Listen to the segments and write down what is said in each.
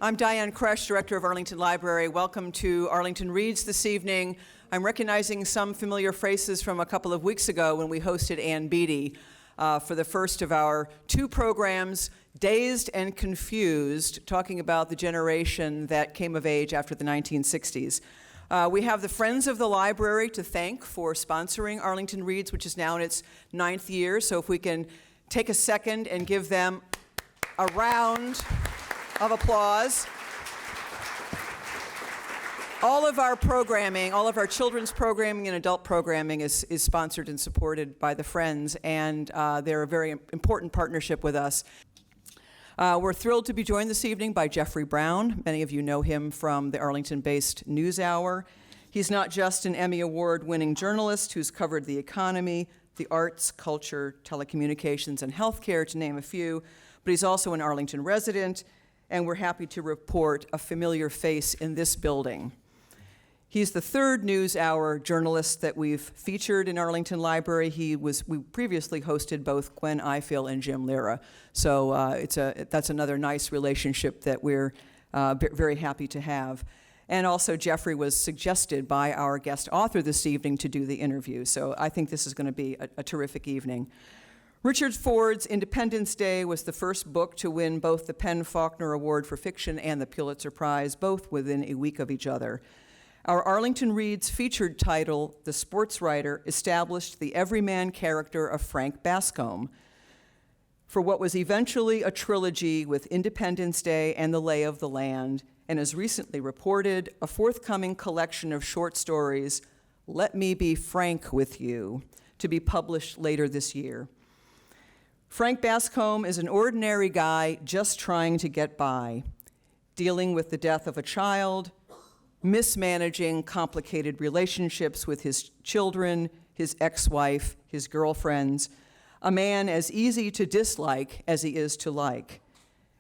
I'm Diane Kresh, Director of Arlington Library. Welcome to Arlington Reads this evening. I'm recognizing some familiar faces from a couple of weeks ago when we hosted Ann Beattie for the first of our two programs, Dazed and Confused, talking about the generation that came of age after the 1960s. We have the Friends of the Library to thank for sponsoring Arlington Reads, which is now in its 9th year. So if we can take a second and give them a round of applause. All of our programming, all of our children's programming and adult programming is sponsored and supported by the Friends, and they're a very important partnership with us. We're thrilled to be joined this evening by Jeffrey Brown. Many of you know him from the Arlington-based NewsHour. He's not just an Emmy Award-winning journalist who's covered the economy, the arts, culture, telecommunications, and healthcare, to name a few, but he's also an Arlington resident, and we're happy to report a familiar face in this building. He's the third NewsHour journalist that we've featured in Arlington Library. We previously hosted both Gwen Ifill and Jim Lira, so that's another nice relationship that we're very happy to have. And also Jeffrey was suggested by our guest author this evening to do the interview, so I think this is going to be a terrific evening. Richard Ford's Independence Day was the first book to win both the PEN/Faulkner Award for Fiction and the Pulitzer Prize, both within a week of each other. Our Arlington Reads featured title, The Sports Writer, established the everyman character of Frank Bascombe for what was eventually a trilogy with Independence Day and The Lay of the Land, and as recently reported, a forthcoming collection of short stories, Let Me Be Frank with You, to be published later this year. Frank Bascombe is an ordinary guy just trying to get by, dealing with the death of a child, mismanaging complicated relationships with his children, his ex-wife, his girlfriends, a man as easy to dislike as he is to like.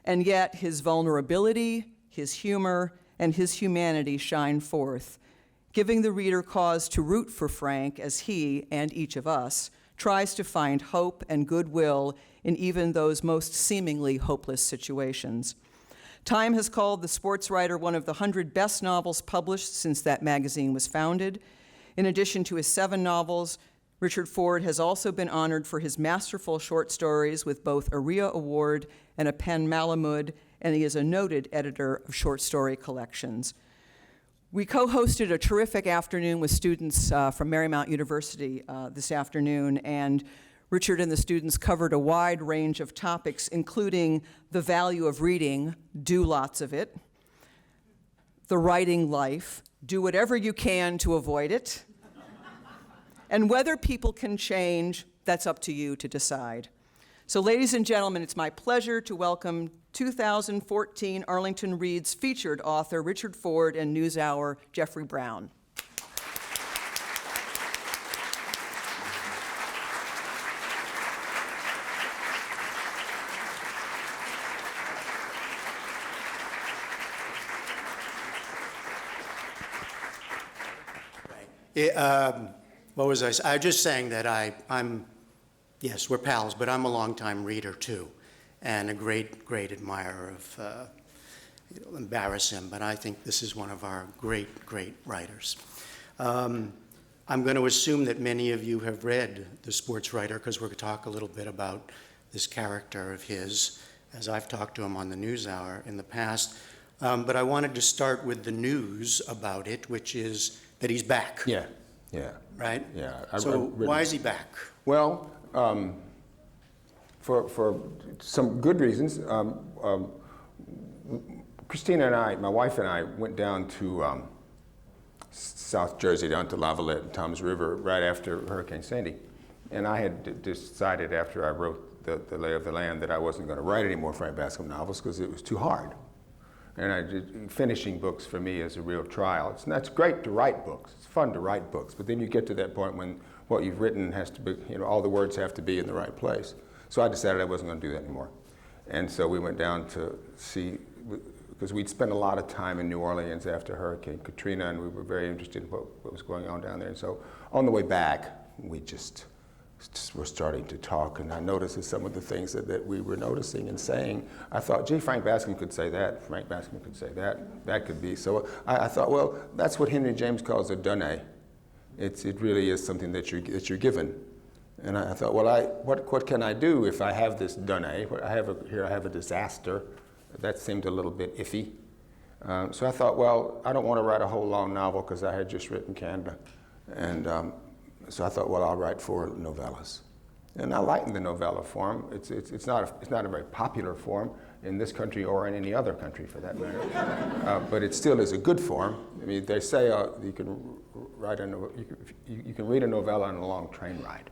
And yet his vulnerability, his humor, and his humanity shine forth, giving the reader cause to root for Frank as he, and each of us, tries to find hope and goodwill in even those most seemingly hopeless situations. Time has called The Sports Writer one of the 100 best novels published since that magazine was founded. In addition to his 7 novels, Richard Ford has also been honored for his masterful short stories with both a Rhea Award and a PEN Malamud, and he is a noted editor of short story collections. We co-hosted a terrific afternoon with students from Marymount University this afternoon, and Richard and the students covered a wide range of topics, including the value of reading, do lots of it, the writing life, do whatever you can to avoid it, and whether people can change, that's up to you to decide. So ladies and gentlemen, it's my pleasure to welcome 2014 Arlington Reads featured author Richard Ford and NewsHour Jeffrey Brown. What was I was just saying that I'm, yes, we're pals, but I'm a longtime reader too, and a great admirer of, it'll embarrass him, but I think this is one of our great writers. I'm going to assume that many of you have read The Sports Writer, because we're going to talk a little bit about this character of his, as I've talked to him on the NewsHour in the past. But I wanted to start with the news about it, which is that he's back. Yeah. Right? Yeah. So why is he back? Well, for some good reasons. Christina and I, my wife and I, went down to South Jersey, down to Lavallette and Toms River right after Hurricane Sandy. And I had decided after I wrote the Lay of the Land that I wasn't going to write any more Frank Bascombe novels because it was too hard. And finishing books for me is a real trial. It's great to write books. It's fun to write books, but then you get to that point when what you've written has to be, all the words have to be in the right place. So I decided I wasn't going to do that anymore. And so we went down to see, because we'd spent a lot of time in New Orleans after Hurricane Katrina, and we were very interested in what was going on down there. And so on the way back, we just were starting to talk, and I noticed that some of the things that we were noticing and saying, I thought, gee, Frank Bascombe could say that, Frank Bascombe could say that, that could be. So I thought, well, that's what Henry James calls a donné. It really is something that you're given. And I thought, well, what can I do if I have this donné? Here I have a disaster. That seemed a little bit iffy. So I thought, well, I don't want to write a whole long novel because I had just written Canada. And so I thought, well, I'll write 4 novellas. And I lighten the novella form. It's not a very popular form in this country or in any other country for that matter. But it still is a good form. I mean, they say you can read a novella on a long train ride.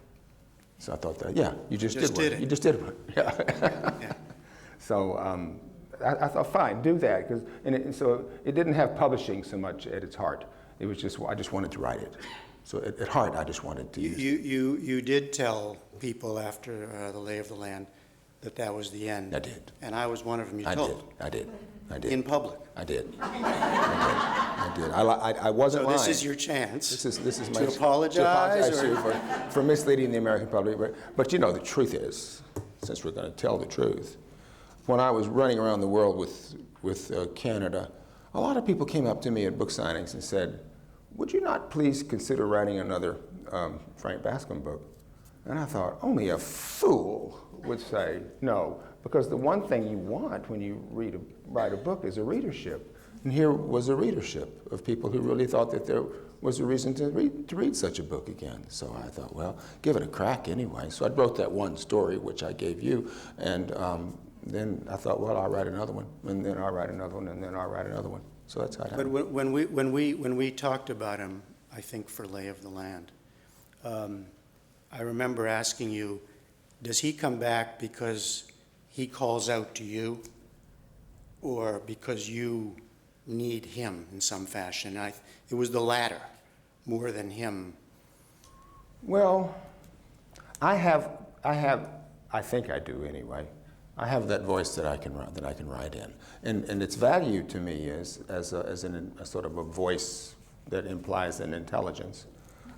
So I thought that, yeah, you just did one. You just did one. Yeah. Yeah. So I thought, fine, do that. So it didn't have publishing so much at its heart. It was just, I just wanted to write it. So at heart, I just wanted to use it. You did tell people after The Lay of the Land that was the end. I did. And I was one of them you I told. did. In public. I did. I wasn't lying. So this is your chance. This is my to apologize to you for misleading the American public. But you know, the truth is, since we're going to tell the truth, when I was running around the world with Canada, a lot of people came up to me at book signings and said, would you not please consider writing another Frank Bascombe book? And I thought, only a fool would say no, because the one thing you want when you write a book is a readership. And here was a readership of people who really thought that there was a reason to read such a book again. So I thought, well, give it a crack anyway. So I wrote that one story, which I gave you, and then I thought, well, I'll write another one, and then I'll write another one, and then I'll write another one. So that's how it happened. But when we talked about him, I think for Lay of the Land, I remember asking you, does he come back because he calls out to you, or because you need him in some fashion? It was the latter, more than him. Well, I think I do anyway. I have that voice that I can write in, and its value to me is as a sort of a voice that implies an intelligence.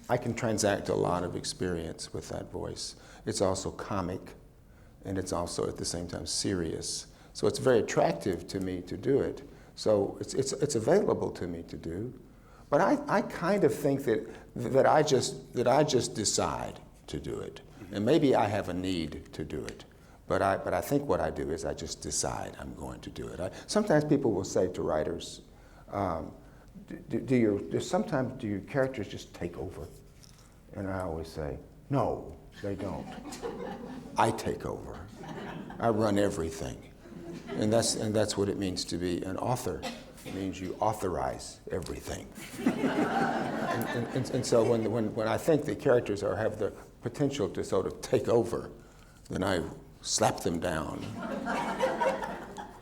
I can transact a lot of experience with that voice. It's also comic, and it's also at the same time serious. So it's very attractive to me to do it. So it's available to me to do, but I kind of think that I just decide to do it, and maybe I have a need to do it. But I think what I do is I just decide I'm going to do it. Sometimes people will say to writers, do your characters just take over? And I always say, no, they don't. I take over. I run everything. And that's what it means to be an author. It means you authorize everything. and so when I think the characters have the potential to sort of take over, then I slap them down.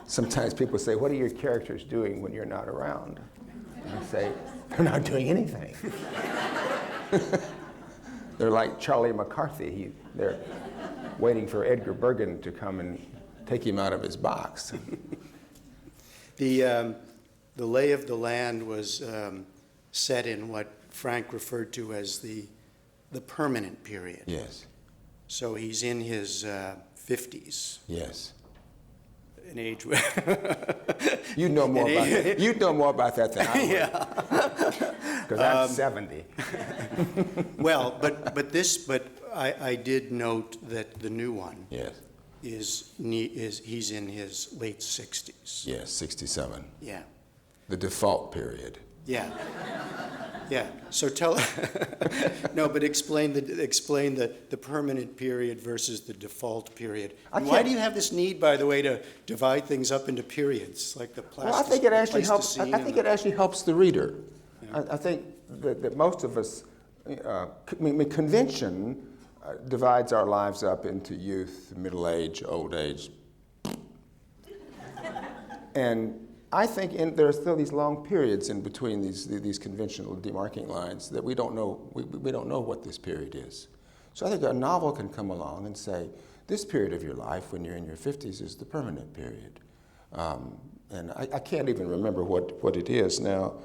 Sometimes people say, what are your characters doing when you're not around? And I say, they're not doing anything. They're like Charlie McCarthy. They're waiting for Edgar Bergen to come and take him out of his box. The Lay of the Land was set in what Frank referred to as the permanent period. Yes. So he's in his 50s. Yes. An age. You know more about that. You know more about that than I would. Yeah. Because I'm 70. Well, but I did note that the new one. Yes. He's in his late 60s. Yes, 67. Yeah. The default period. Yeah. Yeah. So explain the permanent period versus the default period. And why do you have this need, by the way, to divide things up into periods, like the plastic? Well, I think it actually helps. I think it actually helps the reader. Yeah. I think that most of us, convention divides our lives up into youth, middle age, old age, and I think there are still these long periods in between these conventional demarking lines that we don't know. We don't know what this period is. So I think a novel can come along and say, this period of your life, when you're in your 50s, is the permanent period. And I can't even remember what it is now,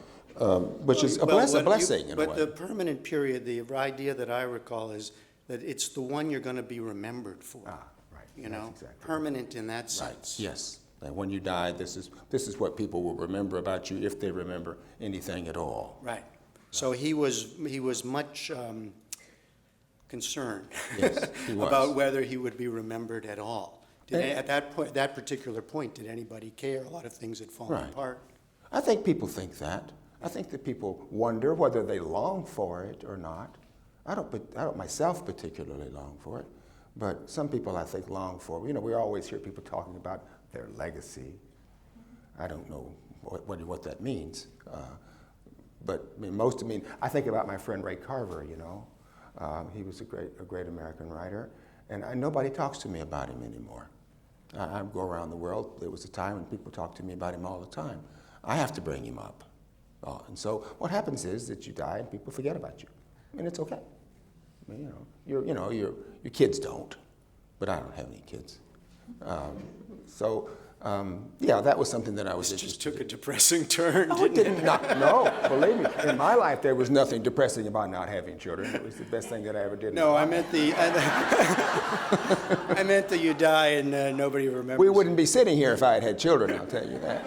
which is a blessing in a way. But the permanent period, the idea that I recall is that it's the one you're going to be remembered for. Right. You That's know, exactly permanent in that right. sense. Yes. That when you die, this is what people will remember about you, if they remember anything at all. Right. So he was much concerned Yes, he was. about whether he would be remembered at all. At that particular point, did anybody care? A lot of things had fallen Right. apart. I think people think that. I think that people wonder whether they long for it or not. I don't myself particularly long for it, but some people I think long for it. You know, we always hear people talking about their legacy. I don't know what that means, but I mean, I think about my friend Ray Carver. You know, he was a great American writer, and nobody talks to me about him anymore. I go around the world. There was a time when people talked to me about him all the time. I have to bring him up. And so what happens is that you die and people forget about you. And it's okay. I mean, your kids don't, but I don't have any kids. Yeah, that was something that I was This interested just took a depressing turn, in. didn't it? No, believe me. In my life, there was nothing depressing about not having children. It was the best thing that I ever did. No, I meant I meant that you die and nobody remembers. We wouldn't be sitting here if I had had children, I'll tell you that.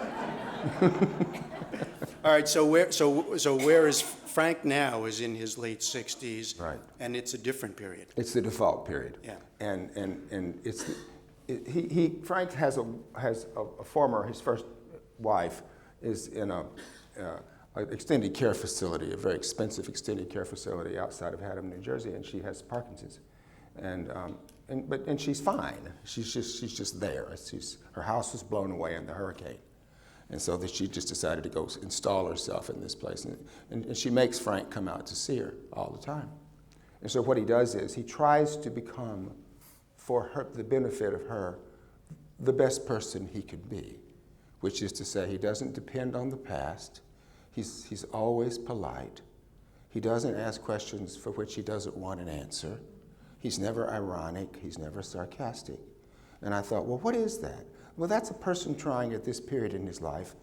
All right, so where is Frank now? Is in his late 60s, Right. And it's a different period. It's the default period. Yeah. And it's Frank has a former, his first wife is in an extended care facility, a very expensive extended care facility outside of Haddam, New Jersey, and she has Parkinson's, and she's fine. She's just there. Her house was blown away in the hurricane. And so that she just decided to go install herself in this place. And she makes Frank come out to see her all the time. And so what he does is he tries to become, for her, the benefit of her, the best person he could be, which is to say he doesn't depend on the past. He's always polite. He doesn't ask questions for which he doesn't want an answer. He's never ironic. He's never sarcastic. And I thought, well, what is that? Well, that's a person trying at this period in his life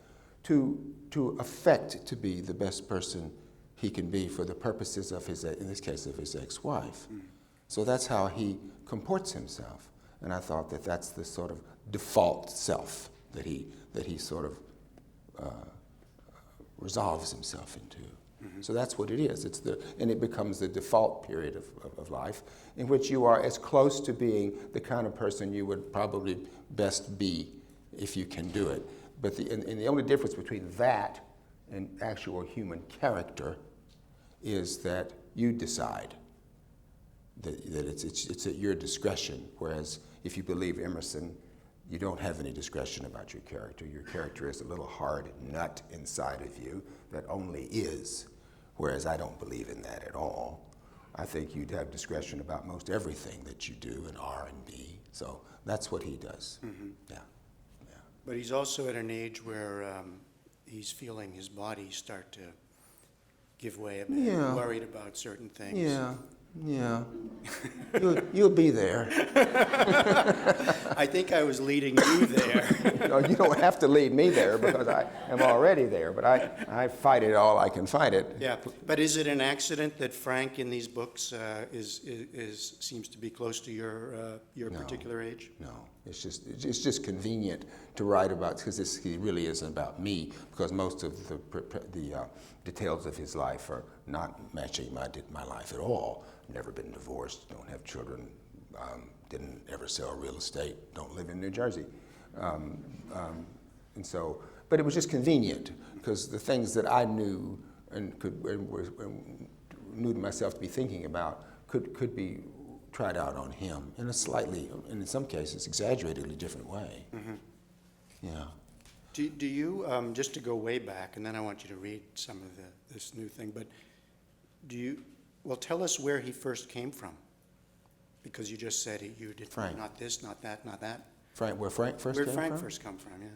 to affect to be the best person he can be for the purposes of his, in this case, of his ex-wife. So that's how he comports himself. And I thought that that's the sort of default self that he sort of resolves himself into. So that's what it is. And it becomes the default period of life in which you are as close to being the kind of person you would probably best be if you can do it. But the only difference between that and actual human character is that you decide that it's at your discretion, whereas if you believe Emerson, you don't have any discretion about your character. Your character is a little hard nut inside of you that only is, whereas I don't believe in that at all. I think you'd have discretion about most everything that you do and are and be. So that's what he does. Mm-hmm. Yeah. But he's also at an age where he's feeling his body start to give way a bit, Yeah. worried about certain things. Yeah. You'll be there. I think I was leading you there. No, you don't have to lead me there because I am already there, but I fight it all I can fight it. Yeah, but is it an accident that Frank in these books seems to be close to your No. particular age? No, it's just convenient to write about because he really isn't about me because most of the details of his life are not matching my life at all. Never been divorced, don't have children, didn't ever sell real estate, don't live in New Jersey. And so, but it was just convenient because the things that I knew and knew to myself to be thinking about could be tried out on him in a slightly, and in some cases, exaggeratedly different way. Mm-hmm. Yeah. Do you, just to go way back, and then I want you to read some of this new thing, but well, tell us where he first came from, because you just said you did Frank. not this, not that, not that. Where Frank first Where came did Frank from? first come from, yeah.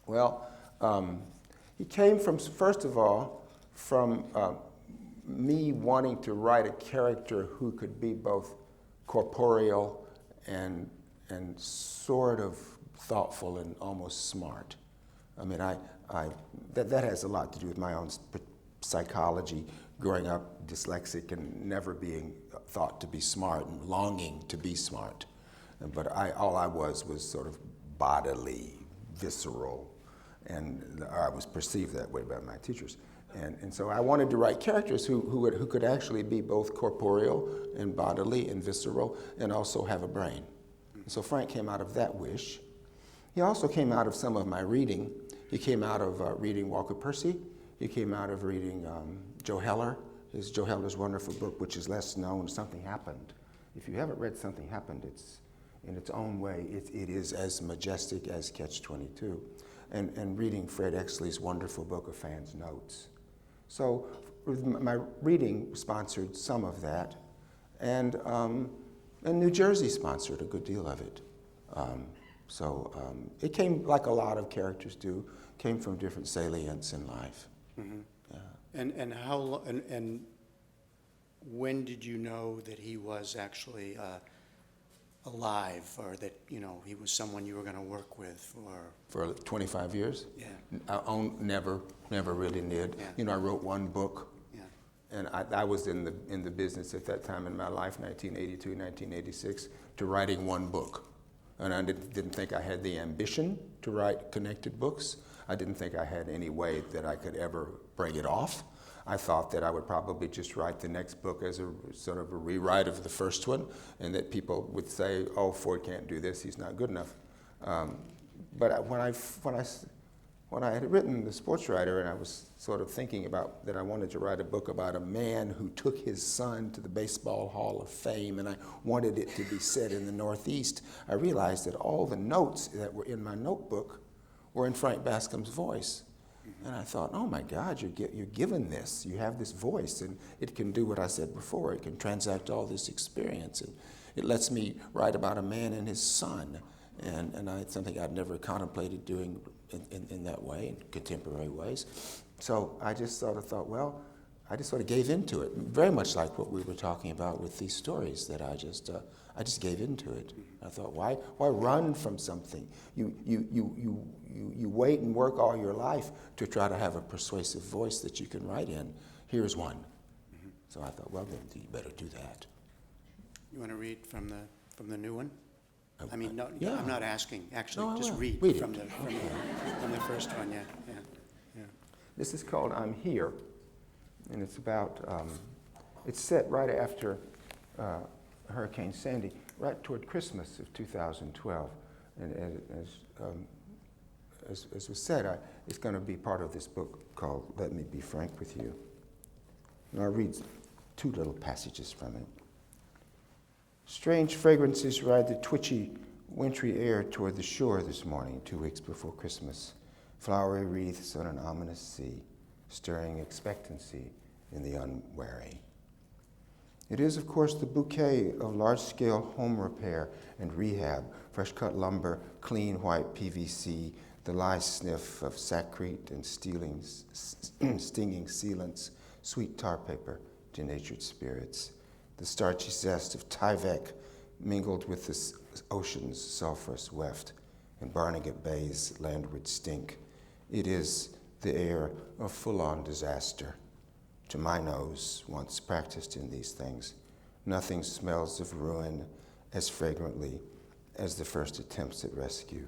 Well, he came from, first of all, from me wanting to write a character who could be both corporeal and sort of thoughtful and almost smart. I mean, that has a lot to do with my own psychology, growing up dyslexic and never being thought to be smart and longing to be smart. But all I was sort of bodily, visceral, and I was perceived that way by my teachers. And so I wanted to write characters who could actually be both corporeal and bodily and visceral and also have a brain. And so Frank came out of that wish. He also came out of some of my reading. He came out of reading Walker Percy. He came out of reading Joe Heller's wonderful book, which is less known, Something Happened. If you haven't read Something Happened, it's in its own way, it is as majestic as Catch-22. And reading Fred Exley's wonderful book, A Fan's Notes. So my reading sponsored some of that, and New Jersey sponsored a good deal of it. It came, like a lot of characters do, came from different salients in life. Mm-hmm. Yeah. And when did you know that he was actually alive, or that he was someone you were going to work with for 25 years? Yeah. Never really did. Yeah. I wrote one book. Yeah. And I was in the business at that time in my life, 1982, 1986, to writing one book. And I didn't think I had the ambition to write connected books. I didn't think I had any way that I could ever bring it off. I thought that I would probably just write the next book as a sort of a rewrite of the first one, and that people would say, "Oh, Ford can't do this; he's not good enough." But when I had written The Sports Writer, and I was sort of thinking about that I wanted to write a book about a man who took his son to the Baseball Hall of Fame, and I wanted it to be set in the Northeast, I realized that all the notes that were in my notebook were in Frank Bascombe's voice. And I thought, oh my God, you're given this. You have this voice, and it can do what I said before. It can transact all this experience. And it lets me write about a man and his son. And it's something I'd never contemplated doing in that way, in contemporary ways. So I just sort of thought, well, I just sort of gave into it, very much like what we were talking about with these stories, that I just gave into it. I thought, why run from something? You wait and work all your life to try to have a persuasive voice that you can write in. Here's one. Mm-hmm. So I thought, well, then you better do that. You want to read from the new one? I mean, no, yeah. I'm not asking. Actually, No, just read from the first one. Yeah. This is called I'm Here, and it's about, it's set right after Hurricane Sandy, right toward Christmas of 2012. And as was said, it's going to be part of this book called Let Me Be Frank With You. And I'll read two little passages from it. Strange fragrances ride the twitchy, wintry air toward the shore this morning, 2 weeks before Christmas. Flowery wreaths on an ominous sea, stirring expectancy in the unwary. It is, of course, the bouquet of large-scale home repair and rehab, fresh-cut lumber, clean white PVC, the lice sniff of Saccrete and stinging sealants, sweet tar paper, denatured spirits, the starchy zest of Tyvek mingled with the ocean's sulfurous weft and Barnegat Bay's landward stink. It is the air of full-on disaster. To my nose, once practiced in these things, nothing smells of ruin as fragrantly as the first attempts at rescue.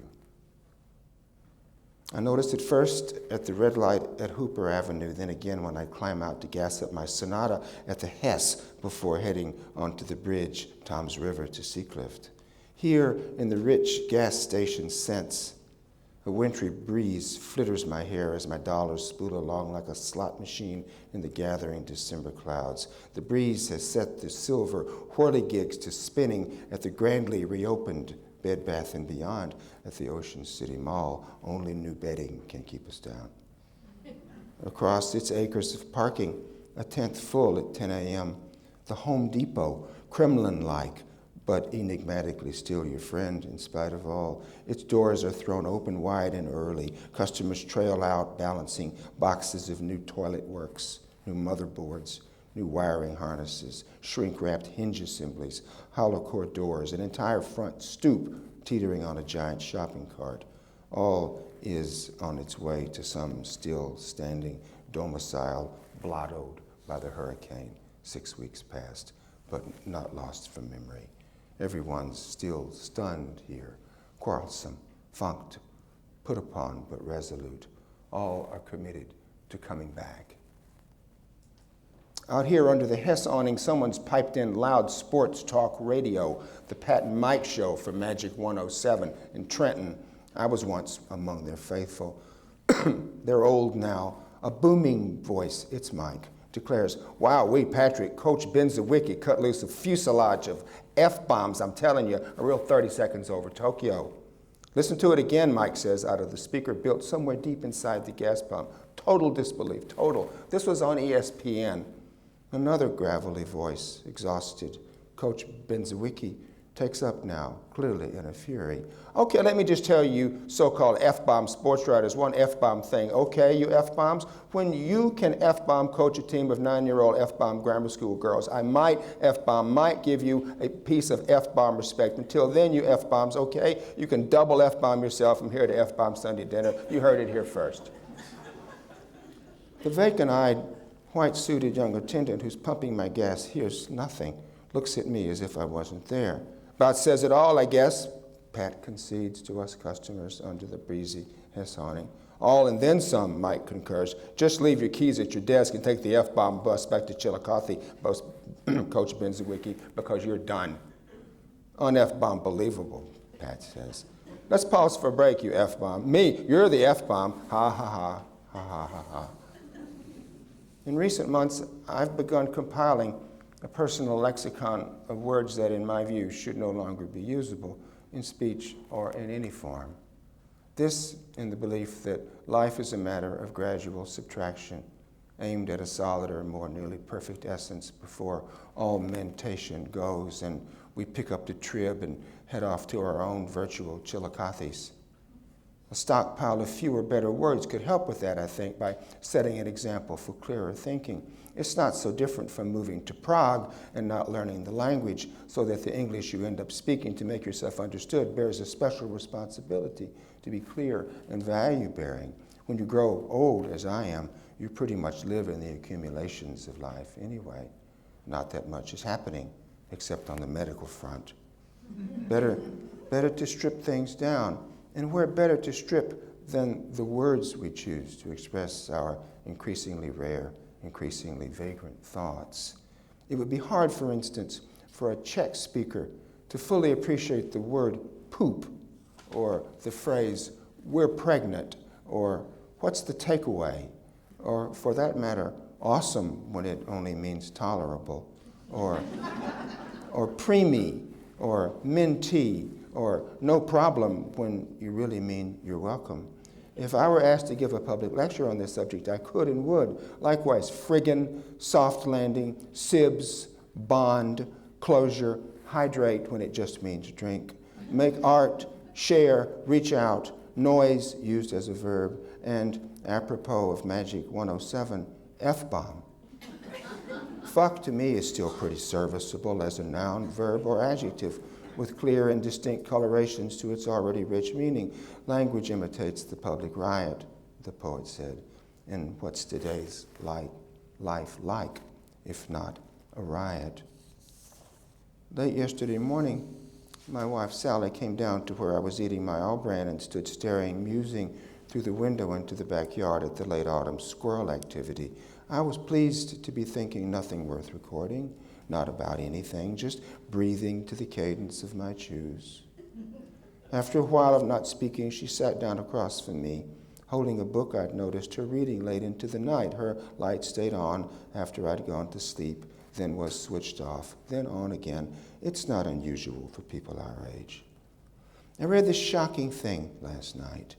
I noticed it first at the red light at Hooper Avenue, then again when I'd climb out to gas up my Sonata at the Hess before heading onto the bridge, Tom's River, to Seacliff. Here, in the rich gas station scents, a wintry breeze flitters my hair as my dollars spool along like a slot machine in the gathering December clouds. The breeze has set the silver whirligigs to spinning at the grandly reopened Bed Bath & Beyond at the Ocean City Mall. Only new bedding can keep us down. Across its acres of parking, a 10th full at 10 a.m., the Home Depot, Kremlin-like, but enigmatically still your friend in spite of all. Its doors are thrown open wide and early. Customers trail out, balancing boxes of new toilet works, new motherboards, new wiring harnesses, shrink-wrapped hinge assemblies, hollow core doors, an entire front stoop teetering on a giant shopping cart. All is on its way to some still standing domicile blottoed by the hurricane 6 weeks past. but not lost from memory. Everyone's still stunned here, quarrelsome, funked, put upon but resolute. All are committed to coming back. Out here under the Hess awning, someone's piped in loud sports talk radio, the Pat and Mike show from Magic 107 in Trenton. I was once among their faithful. They're old now. A booming voice, it's Mike, declares, "Wow, Patrick, Coach Benzawicki cut loose a fuselage of F-bombs, I'm telling you, a real 30 seconds over Tokyo." "Listen to it again," Mike says out of the speaker built somewhere deep inside the gas pump. Total disbelief, total. This was on ESPN. Another gravelly voice, exhausted. Coach Benzawicki takes up now, clearly in a fury. "Okay, let me just tell you so-called F-bomb sports writers one F-bomb thing. Okay, you F-bombs? When you can F-bomb coach a team of 9-year-old F-bomb grammar school girls, I might F-bomb, might give you a piece of F-bomb respect. Until then, you F-bombs, okay? You can double F-bomb yourself from here to F-bomb Sunday dinner. You heard it here first." The vacant-eyed, white-suited young attendant who's pumping my gas hears nothing, looks at me as if I wasn't there. "About says it all, I guess," Pat concedes to us customers under the breezy Hess awning. "All and then some," Mike concurs. "Just leave your keys at your desk and take the F-bomb bus back to Chillicothe, Coach Benzawicki, because you're done." "Un-F-bomb believable," Pat says. "Let's pause for a break, you F-bomb." "Me, you're the F-bomb." Ha ha ha, ha ha ha ha. In recent months, I've begun compiling a personal lexicon of words that, in my view, should no longer be usable in speech or in any form. This in the belief that life is a matter of gradual subtraction, aimed at a solider, more nearly perfect essence before all mentation goes and we pick up the trib and head off to our own virtual Chillicothe's. A stockpile of fewer, better words could help with that, I think, by setting an example for clearer thinking. It's not so different from moving to Prague and not learning the language, so that the English you end up speaking to make yourself understood bears a special responsibility to be clear and value-bearing. When you grow old, as I am, you pretty much live in the accumulations of life anyway. Not that much is happening, except on the medical front. Better to strip things down. And where better to strip than the words we choose to express our increasingly rare, increasingly vagrant thoughts. It would be hard, for instance, for a Czech speaker to fully appreciate the word poop, or the phrase, "we're pregnant," or "what's the takeaway," or for that matter, "awesome" when it only means tolerable, or preemie, or minty, or "no problem" when you really mean "you're welcome." If I were asked to give a public lecture on this subject, I could and would. Likewise, friggin', soft landing, sibs, bond, closure, hydrate when it just means drink, make art, share, reach out, noise used as a verb, and apropos of Magic 107, F-bomb. Fuck to me is still pretty serviceable as a noun, verb, or adjective, with clear and distinct colorations to its already rich meaning. Language imitates the public riot, the poet said, and what's today's life like, if not a riot? Late yesterday morning, my wife Sally came down to where I was eating my all-bran and stood staring, musing through the window into the backyard at the late autumn squirrel activity. I was pleased to be thinking nothing worth recording, not about anything, just breathing to the cadence of my chews. After a while of not speaking, she sat down across from me, holding a book I'd noticed her reading late into the night. Her light stayed on after I'd gone to sleep, then was switched off, then on again. It's not unusual for people our age. I read this shocking thing last night.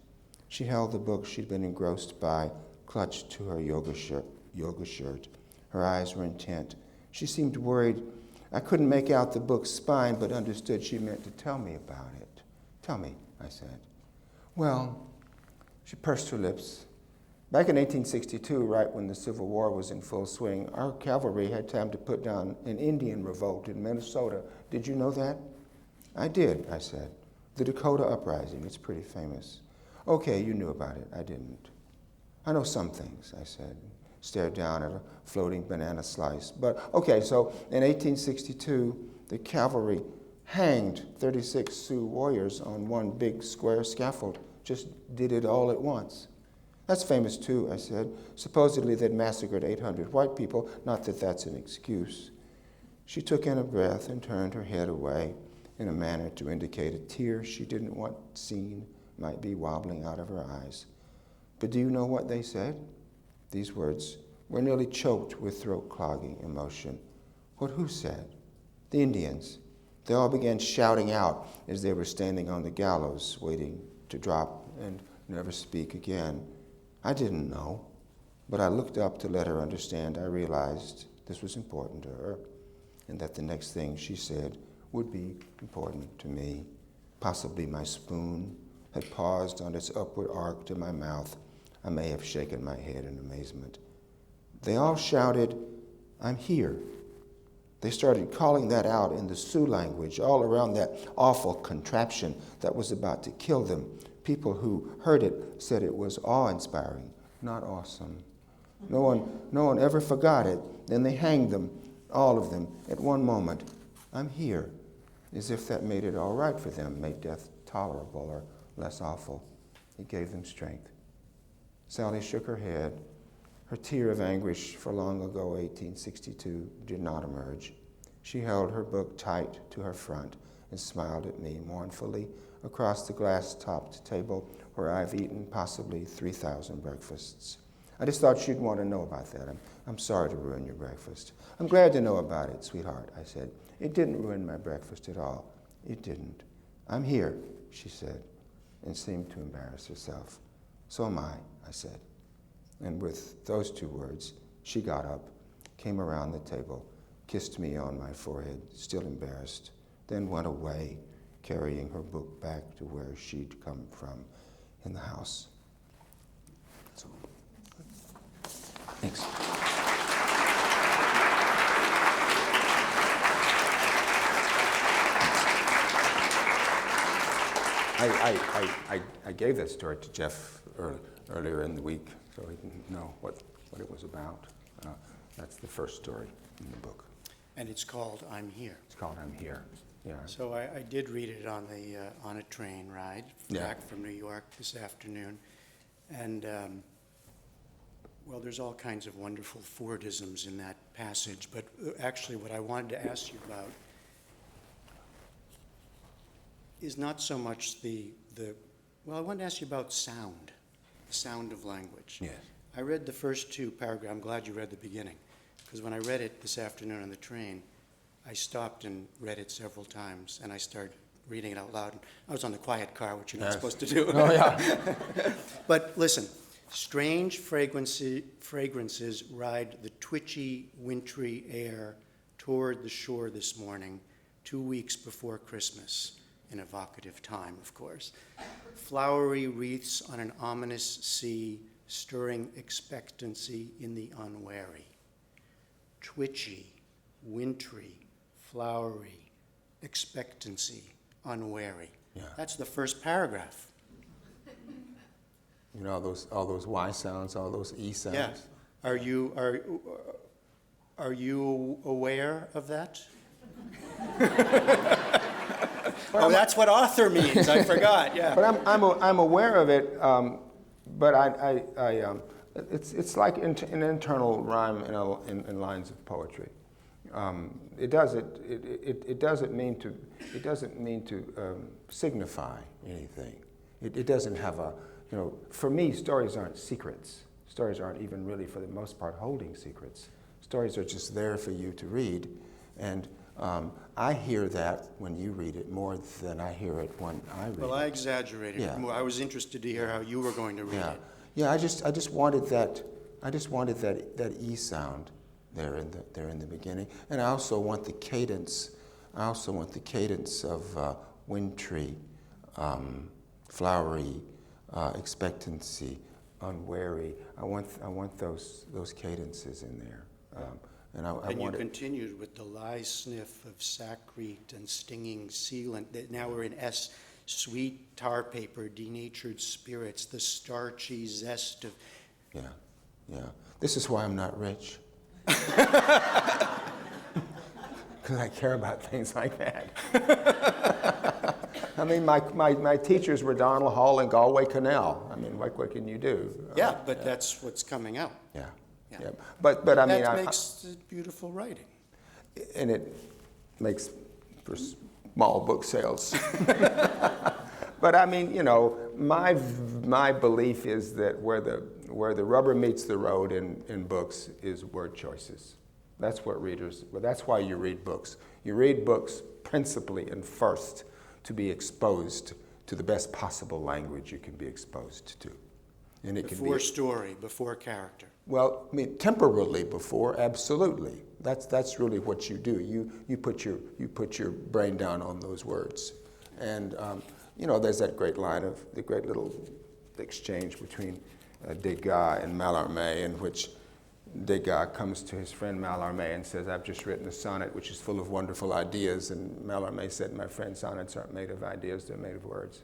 She held the book she'd been engrossed by, clutched to her yoga shirt. Her eyes were intent. She seemed worried. I couldn't make out the book's spine, but understood she meant to tell me about it. "Tell me," I said. "Well," she pursed her lips. "Back in 1862, right when the Civil War was in full swing, our cavalry had time to put down an Indian revolt in Minnesota. Did you know that?" "I did," I said. "The Dakota Uprising. It's pretty famous." "Okay, you knew about it. I didn't." "I know some things," I said. stared down at a floating banana slice. But, okay, so in 1862, the cavalry hanged 36 Sioux warriors on one big square scaffold, just did it all at once. That's famous too, I said. Supposedly they'd massacred 800 white people, not that that's an excuse. She took in a breath and turned her head away in a manner to indicate a tear she didn't want seen might be wobbling out of her eyes. But do you know what they said? These words were nearly choked with throat-clogging emotion. What who said? The Indians. They all began shouting out as they were standing on the gallows, waiting to drop and never speak again. I didn't know, but I looked up to let her understand I realized this was important to her, and that the next thing she said would be important to me. Possibly my spoon had paused on its upward arc to my mouth. I may have shaken my head in amazement. They all shouted, "I'm here." They started calling that out in the Sioux language, all around that awful contraption that was about to kill them. People who heard it said it was awe-inspiring, not awesome. No one ever forgot it. Then they hanged them, all of them, at one moment. "I'm here," as if that made it all right for them, made death tolerable or less awful. It gave them strength. Sally shook her head. Her tear of anguish for long ago 1862 did not emerge. She held her book tight to her front and smiled at me mournfully across the glass-topped table where I've eaten possibly 3,000 breakfasts. I just thought she'd want to know about that. I'm sorry to ruin your breakfast. "I'm glad to know about it, sweetheart," I said. "It didn't ruin my breakfast at all. It didn't." "I'm here," she said, and seemed to embarrass herself. "So am I said. And with those two words, she got up, came around the table, kissed me on my forehead, still embarrassed, then went away, carrying her book back to where she'd come from in the house. So, thanks. I gave that story to Jeff earlier in the week, so he didn't know what it was about. That's the first story in the book. And it's called "I'm Here." It's called "I'm Here." Yeah. So I did read it on a train ride back from New York this afternoon, and well, there's all kinds of wonderful Fordisms in that passage. But actually, what I wanted to ask you about is not so much well, I wanted to ask you about sound, the sound of language. Yes. I read the first two paragraphs. I'm glad you read the beginning, because when I read it this afternoon on the train, I stopped and read it several times, and I started reading it out loud. I was on the quiet car, which you're not supposed to do. Oh, yeah. But listen, strange fragrances ride the twitchy, wintry air toward the shore this morning, 2 weeks before Christmas, an evocative time, of course. Flowery wreaths on an ominous sea, stirring expectancy in the unwary. Twitchy, wintry, flowery, expectancy, unwary. Yeah. That's the first paragraph. You know, all those Y sounds, all those E sounds. Yeah. Are you aware of that? Oh, that's what author means. I forgot. Yeah. But I'm aware of it. But it's like an internal rhyme in lines of poetry. It doesn't mean to signify anything. It doesn't have a, for me, stories aren't secrets. Stories aren't even really, for the most part, holding secrets. Stories are just there for you to read, and I hear that when you read it more than I hear it when I read it. Well, I exaggerated Yeah. it more. I was interested to hear how you were going to read it. Yeah. I just wanted that E sound there in the beginning, and I also want the cadence. I also want the cadence of wintry, flowery, expectancy, unwary. I want those cadences in there. And you continued with the lie sniff of sacrete and stinging sealant. Now we're in S. Sweet tar paper, denatured spirits, the starchy zest of... Yeah. Yeah. This is why I'm not rich. Because I care about things like that. I mean, my teachers were Donald Hall and Galway Canal. I mean, what can you do? Yeah, but that's what's coming out. Yeah. Yeah. Yeah. But I mean, That makes beautiful writing. and it makes for small book sales. But I mean, you know, my belief is that where the rubber meets the road in books is word choices. That's what readers. Well, that's why you read books. You read books principally and first to be exposed to the best possible language you can be exposed to, and it Before can be story, before character. well, I mean, temporarily before, absolutely. That's really what you do. You put your brain down on those words, and you know, there's that great line of the great little exchange between Degas and Mallarmé, in which Degas comes to his friend Mallarmé and says, "I've just written a sonnet which is full of wonderful ideas," and Mallarmé said, "My friend, sonnets aren't made of ideas; they're made of words."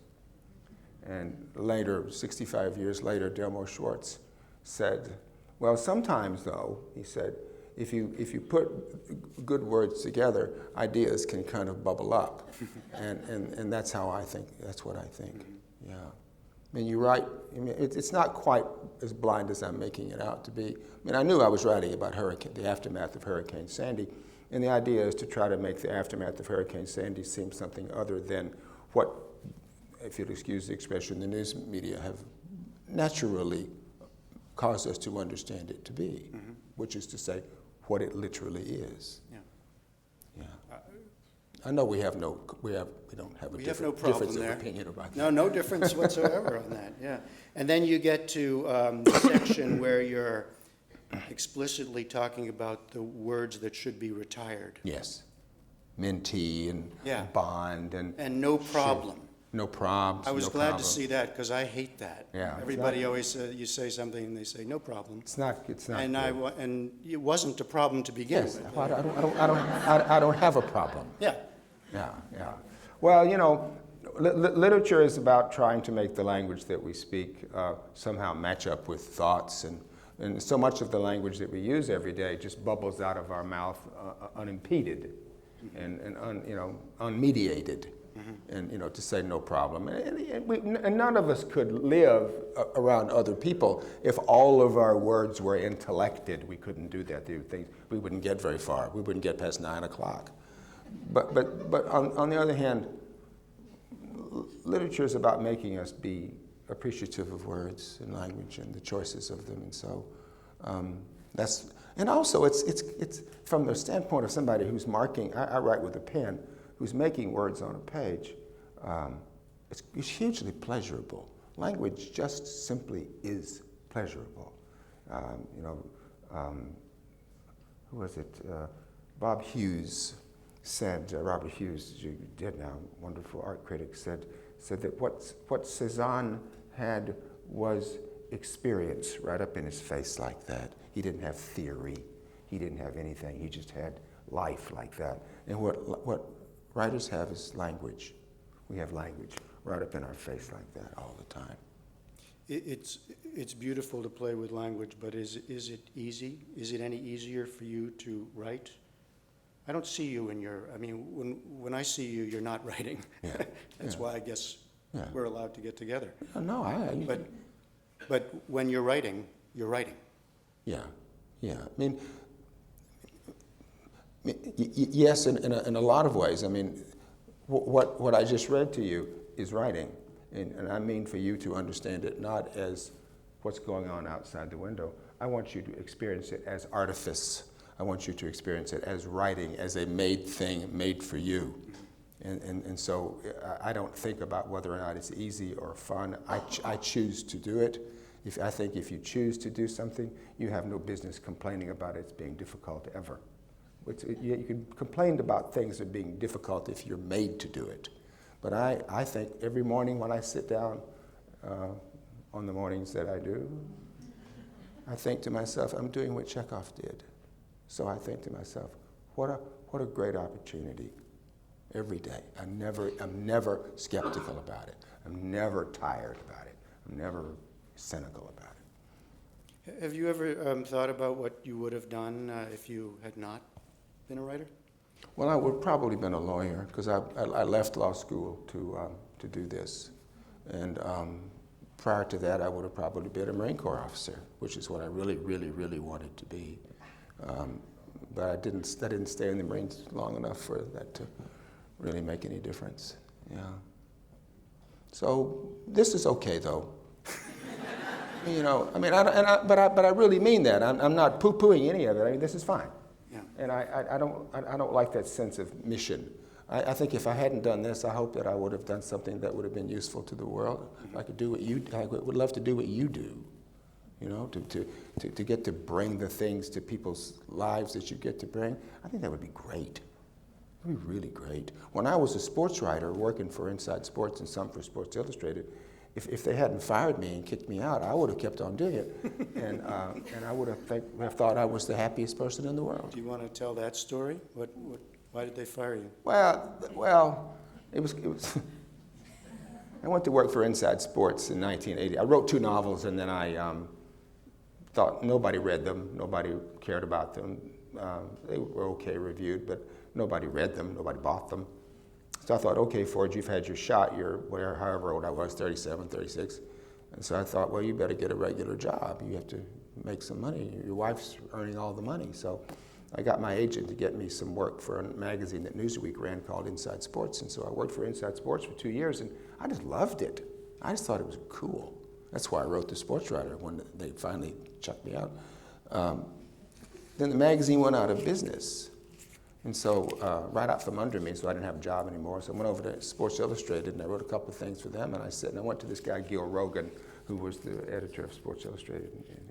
And later, 65 years later, Delmo Schwartz said, "Well, sometimes though," he said, if you put good words together, ideas can kind of bubble up. and that's how I think, that's what I think, yeah. I mean, you write, I mean, it's not quite as blind as I'm making it out to be. I mean, I knew I was writing about the aftermath of Hurricane Sandy, and the idea is to try to make the aftermath of Hurricane Sandy seem something other than what, if you'll excuse the expression, the news media have naturally caused us to understand it to be, which is to say, what it literally is. Yeah. Yeah. I know we don't have a no problem difference there. of opinion about that. No difference whatsoever on that, yeah. And then you get to the section where you're explicitly talking about the words that should be retired. Yes. Mentee and Yeah. bond and No problem. no probs. I was no glad to problem. see that, because I hate that. Yeah, it's Everybody not- always says, you say something and they say, no problem. It's not. And good. and it wasn't a problem to begin Yes. with. Well, I don't have a problem. Yeah. Yeah, yeah. Well, you know, literature is about trying to make the language that we speak somehow match up with thoughts, and so much of the language that we use every day just bubbles out of our mouth unimpeded and unmediated, and you know, to say no problem. And none of us could live around other people if all of our words were intellected. We couldn't do that. We wouldn't get very far. We wouldn't get past 9 o'clock. But on the other hand, literature is about making us be appreciative of words and language and the choices of them, and so and also it's from the standpoint of somebody who's marking. I write with a pen, who's making words on a page. It's hugely pleasurable. Language just simply is pleasurable. Who was it? Bob Hughes said, Robert Hughes, dead now, wonderful art critic, said that what Cézanne had was experience right up in his face like that. He didn't have theory. He didn't have anything. He just had life like that. And what writers have is language. We have language right up in our face like that all the time. It's beautiful to play with language, but is it easy? Is it any easier for you to write? I don't see you when I see you, you're not writing. Yeah. That's why I guess we're allowed to get together. No, But when you're writing, you're writing. Yeah, yeah. I mean, yes, in a lot of ways. I mean, what I just read to you is writing, and I mean for you to understand it not as what's going on outside the window. I want you to experience it as artifice. I want you to experience it as writing, as a made thing, made for you. And so I don't think about whether or not it's easy or fun. I choose to do it. I think if you choose to do something, you have no business complaining about it being difficult ever. You can complain about things that being difficult if you're made to do it. But I think every morning when I sit down, on the mornings that I do, I think to myself, I'm doing what Chekhov did. So I think to myself, what a great opportunity every day. I'm never skeptical about it. I'm never tired about it. I'm never cynical about it. Have you ever thought about what you would have done if you had not been a writer? Well, I would have probably been a lawyer because I left law school to do this. And prior to that, I would have probably been a Marine Corps officer, which is what I really, really, really wanted to be. But I didn't stay in the Marines long enough for that to really make any difference. Yeah. So this is okay, though. You know, I mean, but I really mean that. I'm not poo-pooing any of it. I mean, this is fine. Yeah. And I don't like that sense of mission. I think if I hadn't done this, I hope that I would have done something that would have been useful to the world. I could do I would love to do what you do. You know, to get to bring the things to people's lives that you get to bring. I think that would be great. It would be really great. When I was a sports writer working for Inside Sports and some for Sports Illustrated, if they hadn't fired me and kicked me out, I would have kept on doing it, and I would have thought I was the happiest person in the world. Do you want to tell that story? Why did they fire you? Well, it was. I went to work for Inside Sports in 1980. I wrote 2 novels, and then I thought nobody read them, nobody cared about them. They were okay reviewed, but nobody read them, nobody bought them. So I thought, okay, Ford, you've had your shot. You're however old I was, 37, 36. And so I thought, well, you better get a regular job. You have to make some money. Your wife's earning all the money. So I got my agent to get me some work for a magazine that Newsweek ran called Inside Sports. And so I worked for Inside Sports for 2 years, and I just loved it. I just thought it was cool. That's why I wrote The Sports Writer when they finally chucked me out. Then the magazine went out of business. And so right out from under me, so I didn't have a job anymore. So I went over to Sports Illustrated, and I wrote a couple of things for them. And I went to this guy, Gil Rogan, who was the editor of Sports Illustrated. And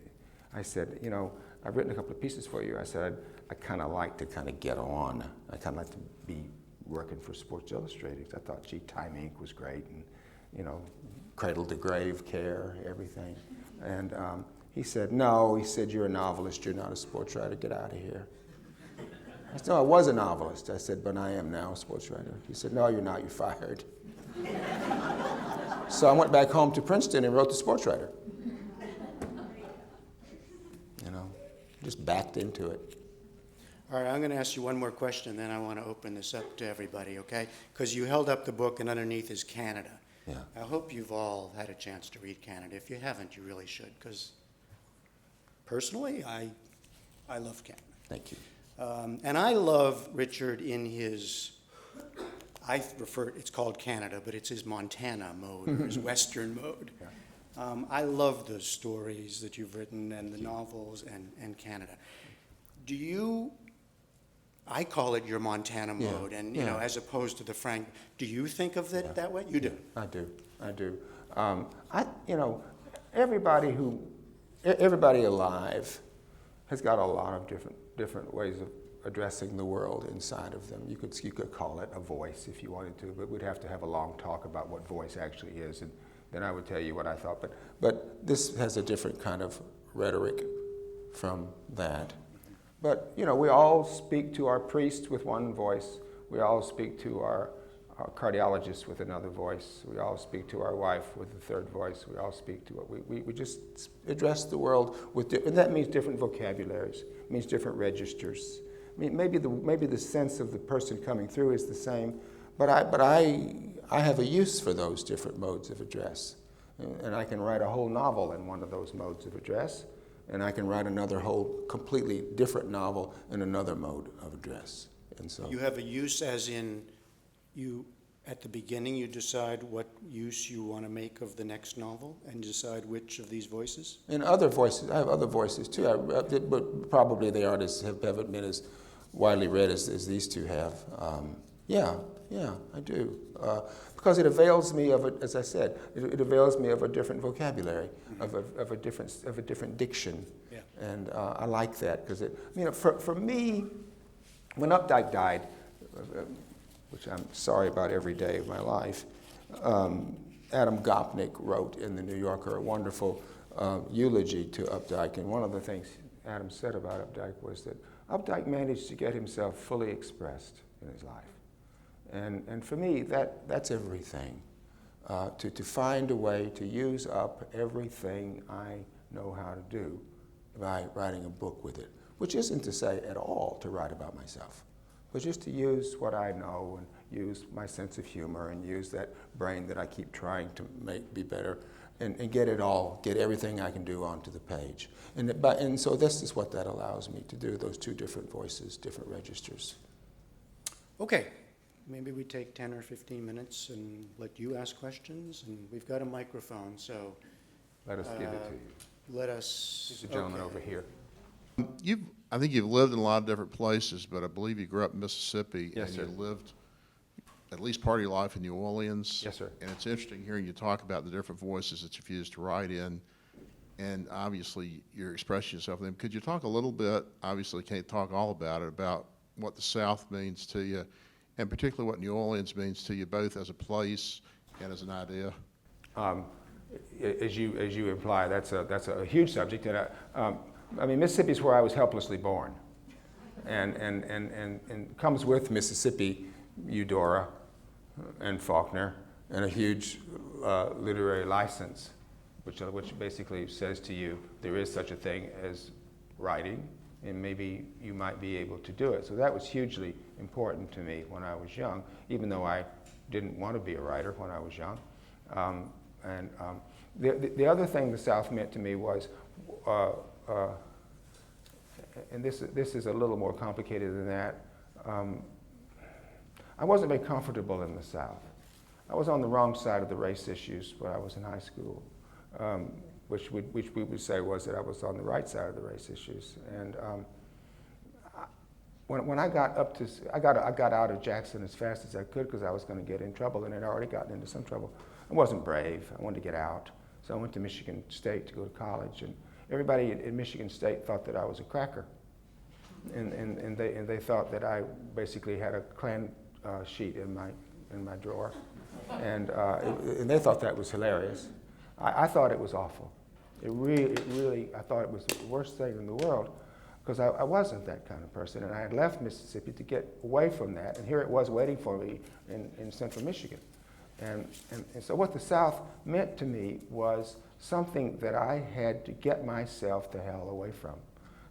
I said, you know, I've written a couple of pieces for you. I said, I kind of like to kind of get on. I kind of like to be working for Sports Illustrated. I thought, gee, Time Inc. was great, and, you know, Cradle to Grave, Care, everything. And he said, no, he said, you're a novelist, you're not a sports writer, get out of here. I said, no, I was a novelist. I said, but I am now a sports writer. He said, no, you're not, you're fired. So I went back home to Princeton and wrote The Sports Writer. You know, just backed into it. All right, I'm going to ask you one more question, then I want to open this up to everybody, okay? Because you held up the book, and underneath is Canada. Yeah. I hope you've all had a chance to read Canada. If you haven't, you really should, because personally, I love Canada. Thank you. And I love Richard in his, it's called Canada, but it's his Montana mode, or his Western mode. Yeah. I love the stories that you've written and the novels and Canada. I call it your Montana mode, and you know, as opposed to the Frank, do you think of it that way? You do. I do. You know, everybody alive has got a lot of different ways of addressing the world inside of them. You could call it a voice if you wanted to, but we'd have to have a long talk about what voice actually is, and then I would tell you what I thought. But this has a different kind of rhetoric from that. But you know, we all speak to our priest with one voice. We all speak to our cardiologist with another voice. We all speak to our wife with a third voice. We all speak to we just address the world with, and that means different vocabularies. It means different registers. I mean, maybe the sense of the person coming through is the same, but I have a use for those different modes of address, and I can write a whole novel in one of those modes of address, and I can write another whole completely different novel in another mode of address. And so you have a use, as in at the beginning you decide what use you want to make of the next novel and decide which of these voices? And other voices, I have other voices too, but probably they haven't been as widely read as these two have. Yeah, I do. Because it avails me of, as I said, it avails me of a different vocabulary, of a different diction. Yeah. And I like that, because for me, when Updike died, which I'm sorry about every day of my life, Adam Gopnik wrote in the New Yorker a wonderful eulogy to Updike, and one of the things Adam said about Updike was that Updike managed to get himself fully expressed in his life. And for me, that's everything. To find a way to use up everything I know how to do by writing a book with it, which isn't to say at all to write about myself, but just to use what I know and use my sense of humor and use that brain that I keep trying to make be better and get everything I can do onto the page. And so this is what that allows me to do, those two different voices, different registers. Okay, maybe we take 10 or 15 minutes and let you ask questions, and we've got a microphone, so Let us give it to you. let us. There's a gentleman over here. I think you've lived in a lot of different places, but I believe you grew up in Mississippi. Yes, and sir. you lived at least part of your life in New Orleans. Yes, sir. And it's interesting hearing you talk about the different voices that you've used to write in, and obviously you're expressing yourself in them. Could you talk a little bit, obviously can't talk all about it, about what the South means to you, and particularly what New Orleans means to you, both as a place and as an idea? As you imply, that's a huge subject, and I mean, Mississippi is where I was helplessly born, and comes with Mississippi, Eudora, and Faulkner, and a huge literary license, which basically says to you there is such a thing as writing, and maybe you might be able to do it. So that was hugely important to me when I was young, even though I didn't want to be a writer when I was young. The other thing the South meant to me was, and this is a little more complicated than that, I wasn't very comfortable in the South. I was on the wrong side of the race issues when I was in high school, which we would say was that I was on the right side of the race issues. And when I got up to, I got out of Jackson as fast as I could because I was going to get in trouble, and had already gotten into some trouble. I wasn't brave. I wanted to get out. So I went to Michigan State to go to college, and everybody in Michigan State thought that I was a cracker. And they thought that I basically had a Klan sheet in my drawer. And they thought that was hilarious. I thought it was awful. It really, I thought it was the worst thing in the world, because I wasn't that kind of person, and I had left Mississippi to get away from that, and here it was waiting for me in central Michigan. And so what the South meant to me was something that I had to get myself the hell away from,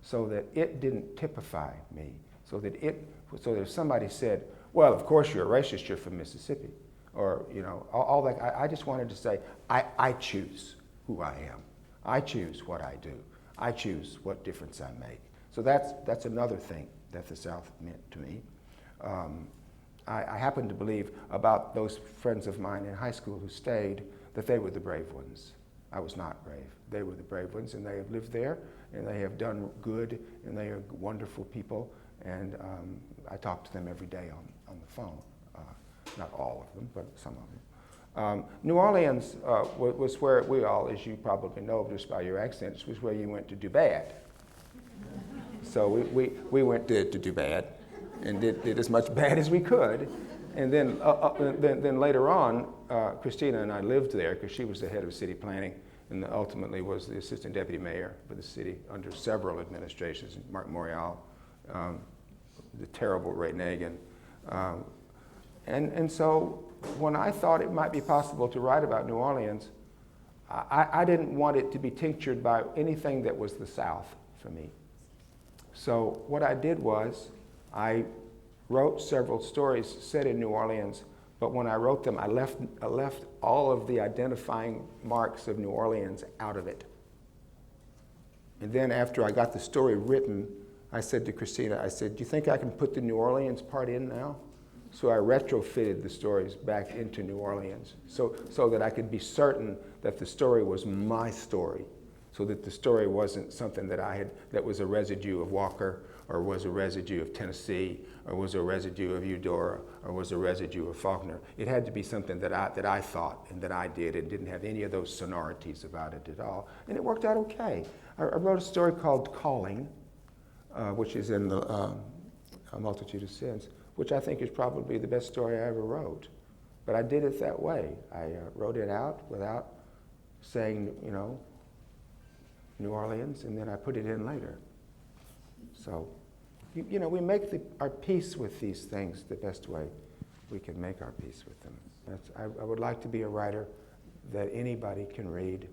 so that it didn't typify me, so that if somebody said, well, of course you're a racist, you're from Mississippi, or, you know, all that, I just wanted to say, I choose who I am. I choose what I do. I choose what difference I make. So that's another thing that the South meant to me. I happen to believe about those friends of mine in high school who stayed, that they were the brave ones. I was not brave. They were the brave ones, and they have lived there, and they have done good, and they are wonderful people, and I talk to them every day on the phone. Not all of them, but some of them. New Orleans was where we all, as you probably know just by your accents, was where you went to do bad. So we went to do bad, and did as much bad as we could. And then later on, Christina and I lived there because she was the head of city planning and ultimately was the assistant deputy mayor for the city under several administrations, Mark Morial, the terrible Ray Nagin. And so when I thought it might be possible to write about New Orleans, I didn't want it to be tinctured by anything that was the South for me. So what I did was I wrote several stories set in New Orleans, but when I wrote them, I left all of the identifying marks of New Orleans out of it. And then after I got the story written, I said to Christina, I said, do you think I can put the New Orleans part in now? So I retrofitted the stories back into New Orleans so that I could be certain that the story was my story, so that the story wasn't something that was a residue of Walker, or was a residue of Tennessee, or was a residue of Eudora, or was a residue of Faulkner. It had to be something that I thought and that I did, and didn't have any of those sonorities about it at all. And it worked out okay. I wrote a story called Calling, which is in the A Multitude of Sins, which I think is probably the best story I ever wrote. But I did it that way. I wrote it out without saying, you know, New Orleans, and then I put it in later. So, you know, we make our peace with these things the best way we can make our peace with them. I would like to be a writer that anybody can read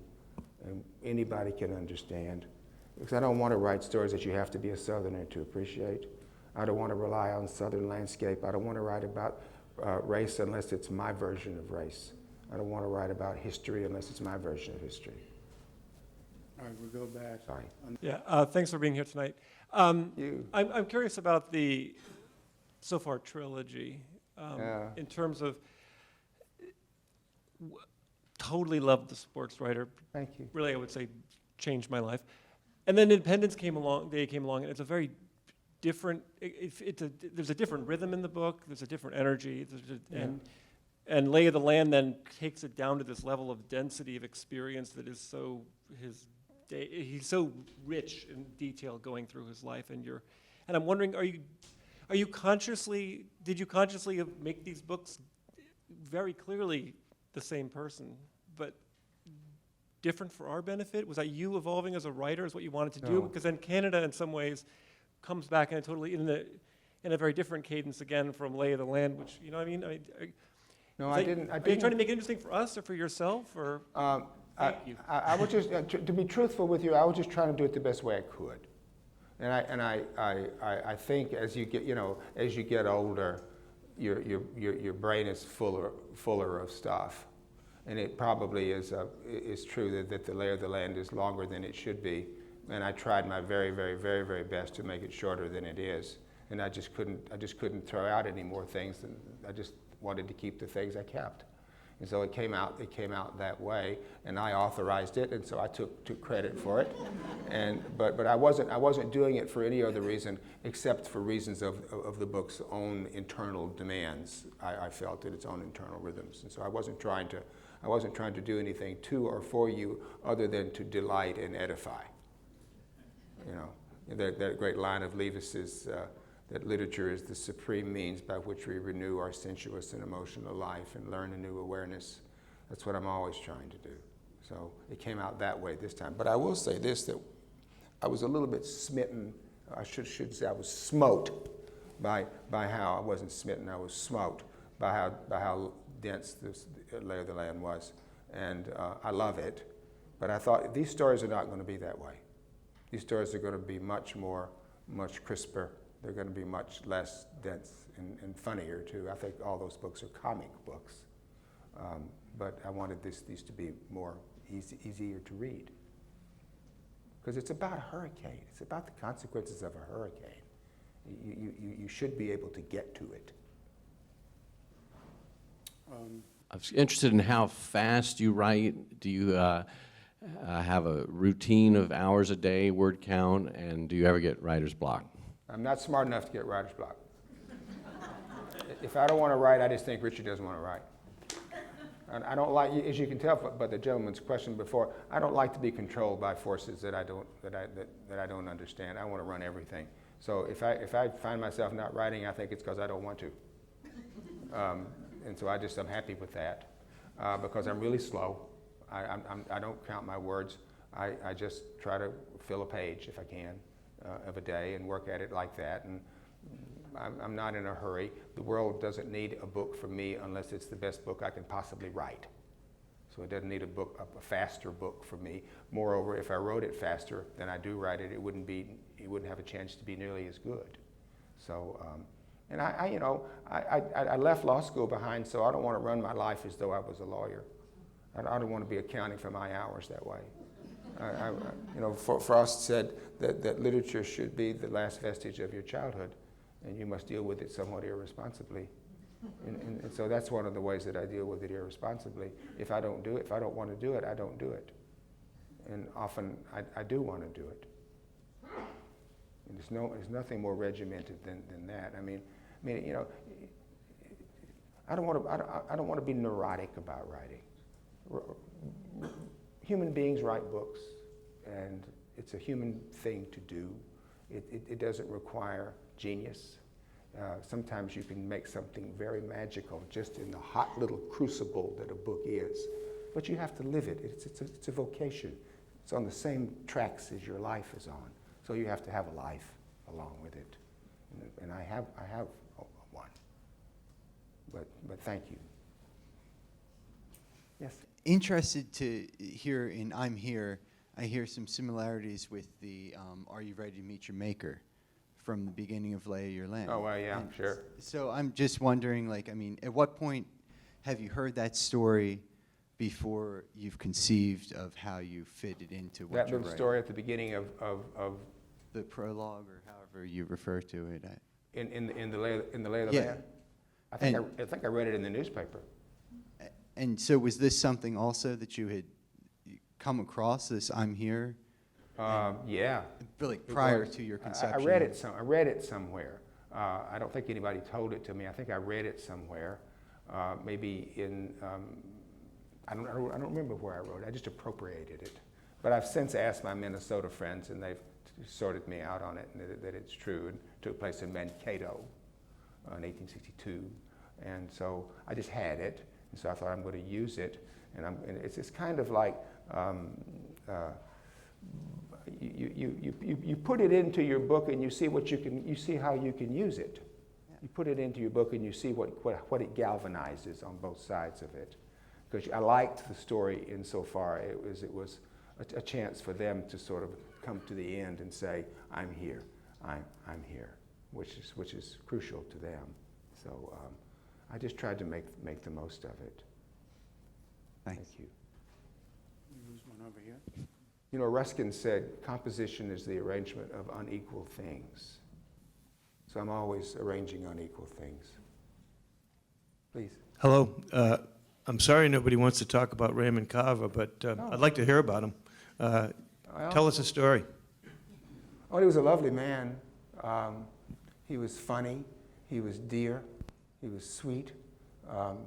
and anybody can understand, Because I don't want to write stories that you have to be a Southerner to appreciate. I don't want to rely on Southern landscape. I don't want to write about race unless it's my version of race. I don't want to write about history unless it's my version of history. All right, we'll go back. Sorry. Yeah, thanks for being here tonight. I'm curious about the so far trilogy in terms of totally loved the sports writer. Thank you. Really, I would say changed my life. And then Independence came along. And it's a very different. There's a different rhythm in the book. There's a different energy. And Lay of the Land then takes it down to this level of density of experience that is so he's so rich in detail going through his life, and I'm wondering, did you consciously make these books very clearly the same person, but different for our benefit? Was that you evolving as a writer, is what you wanted to do? No. Because then Canada, in some ways, comes back in a very different cadence again from Lay of the Land, which, you know what I mean? No, Are you trying to make it interesting for us or for yourself, or? Thank you. I was just, to be truthful with you, I was just trying to do it the best way I could. And I think as you get older, your brain is fuller of stuff. And it probably is true that the Lay of the Land is longer than it should be. And I tried my very, very, very, very best to make it shorter than it is. And I just couldn't throw out any more things. And I just wanted to keep the things I kept. And so it came out that way, and I authorized it, and so I took credit for it. But I wasn't doing it for any other reason except for reasons of the book's own internal demands. I felt it its own internal rhythms, and so I wasn't trying to do anything to or for you other than to delight and edify. You know, that great line of Lewis's, that literature is the supreme means by which we renew our sensuous and emotional life and learn a new awareness. That's what I'm always trying to do. So it came out that way this time. But I will say this, that I was a little bit smitten, I should say I was smote by how, I wasn't smitten, I was smote by how dense this Lay of the Land was. And I love it, but I thought these stories are not going to be that way. These stories are going to be much crisper. They're going to be much less dense and funnier, too. I think all those books are comic books. But I wanted these to be more easier to read. Because it's about a hurricane. It's about the consequences of a hurricane. You should be able to get to it. I was interested in how fast you write. Do you have a routine of hours a day, word count, and do you ever get writer's block? I'm not smart enough to get writer's block. If I don't want to write, I just think Richard doesn't want to write. And I don't like, as you can tell by the gentleman's question before, I don't like to be controlled by forces that I don't understand. I want to run everything. So if I find myself not writing, I think it's because I don't want to. And so I'm happy with that because I'm really slow. I don't count my words. I just try to fill a page if I can. Of a day and work at it like that, and I'm not in a hurry. The world doesn't need a book from me unless it's the best book I can possibly write. So it doesn't need a faster book from me. Moreover, if I wrote it faster than I do write it, it wouldn't have a chance to be nearly as good. So, and I left law school behind, so I don't want to run my life as though I was a lawyer. I don't want to be accounting for my hours that way. Frost said that literature should be the last vestige of your childhood, and you must deal with it somewhat irresponsibly. And so that's one of the ways that I deal with it irresponsibly. If I don't do it, if I don't want to do it, I don't do it. And often I do want to do it. And there's nothing more regimented than that. I mean, I don't want to be neurotic about writing. Human beings write books, and it's a human thing to do. It doesn't require genius. Sometimes you can make something very magical just in the hot little crucible that a book is. But you have to live it. It's a vocation. It's on the same tracks as your life is on. So you have to have a life along with it. And I have one. But thank you. Yes? Interested to hear in I'm Here, I hear some similarities with the Are You Ready to Meet Your Maker from the beginning of Lay of Your Land. Oh, well, yeah, And sure. So I'm just wondering, like, I mean, at what point have you heard that story before you've conceived of how you fit it into what That you're little writing? story at the beginning of The prologue, or however you refer to it. in the lay of the Yeah. land. I think I read it in the newspaper. And so was this something also that you had come across, this I'm here, Yeah. like It prior was. to your I conception? read it. I read it somewhere. I don't think anybody told it to me. I think I read it somewhere. Maybe in I don't remember where I wrote it. I just appropriated it. But I've since asked my Minnesota friends, and they've sorted me out on it, and that it's true. It took place in Mankato in 1862, and so I just had it, and so I thought I'm going to use it, and it's kind of like you put it into your book, and you see how you can use it. You put it into your book, and you see what it galvanizes on both sides of it. Because I liked the story insofar it was a chance for them to sort of come to the end and say, I'm here, I'm here, which is crucial to them. So I just tried to make the most of it. Thanks. Thank you. Who's one over here? You know, Ruskin said, composition is the arrangement of unequal things. So I'm always arranging unequal things. Please. Hello. I'm sorry nobody wants to talk about Raymond Carver, but I'd like to hear about him. Tell us a story. Oh, he was a lovely man. He was funny. He was dear. He was sweet.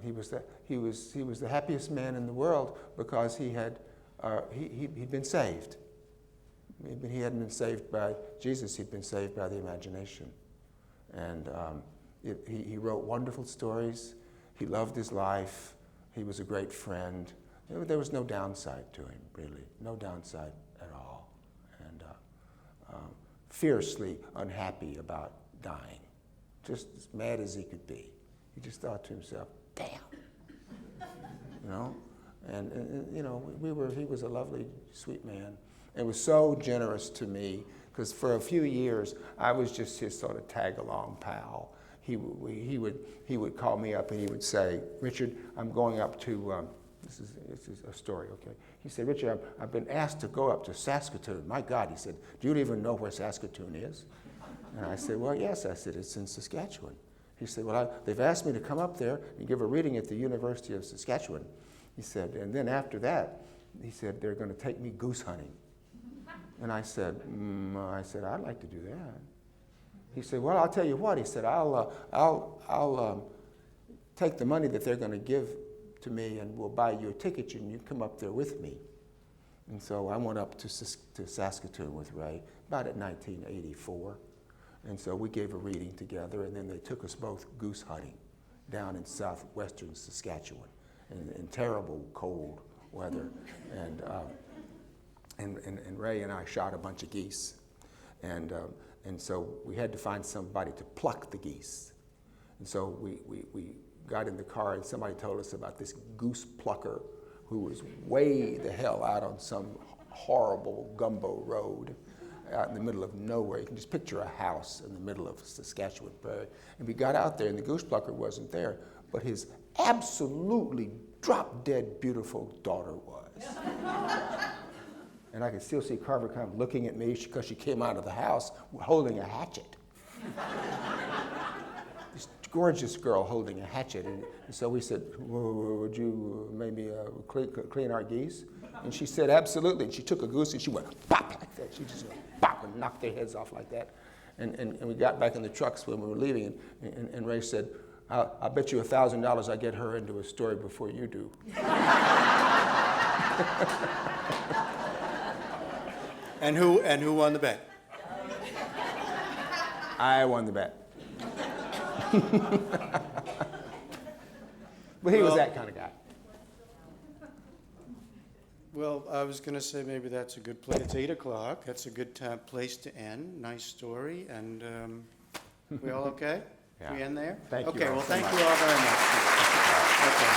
He was the happiest man in the world because he'd been saved. He hadn't been saved by Jesus. He'd been saved by the imagination. And he wrote wonderful stories. He loved his life. He was a great friend. There was no downside to him, really. No downside at all. And fiercely unhappy about dying. Just as mad as he could be. He just thought to himself, damn. You know? And you know, he was a lovely, sweet man. And was so generous to me, because for a few years, I was just his sort of tag-along pal. He would call me up and he would say, Richard, I'm going up to, this is a story, okay? He said, Richard, I've been asked to go up to Saskatoon. My God, he said, do you even know where Saskatoon is? And I said, well, yes. I said, it's in Saskatchewan. He said, well, they've asked me to come up there and give a reading at the University of Saskatchewan. He said, and then after that, he said, they're going to take me goose hunting. And I said, I'd like to do that. He said, well, I'll tell you what. He said, I'll take the money that they're going to give to me and we'll buy you a ticket and you come up there with me. And so I went up to Saskatoon with Ray, about in 1984. And so we gave a reading together, and then they took us both goose hunting down in southwestern Saskatchewan in terrible cold weather. And Ray and I shot a bunch of geese. And so we had to find somebody to pluck the geese. And so we got in the car, and somebody told us about this goose plucker who was way the hell out on some horrible gumbo road out in the middle of nowhere. You can just picture a house in the middle of Saskatchewan prairie. And we got out there, and the goose plucker wasn't there, but his absolutely drop-dead beautiful daughter was. And I could still see Carver kind of looking at me because she came out of the house holding a hatchet. This gorgeous girl holding a hatchet. And so we said, would you maybe clean our geese? And she said, absolutely. And she took a goose and she went pop like that. She just went pop and knocked their heads off like that. And we got back in the trucks when we were leaving. And Ray said, I'll bet you $1,000 I get her into a story before you do. And who won the bet? I won the bet. But he was that kind of guy. Well, I was going to say maybe that's a good place. It's 8 o'clock. That's a good place to end. Nice story. And we all okay? Yeah. We end there? Thank you Okay, all well, so thank much. you all very much. Okay.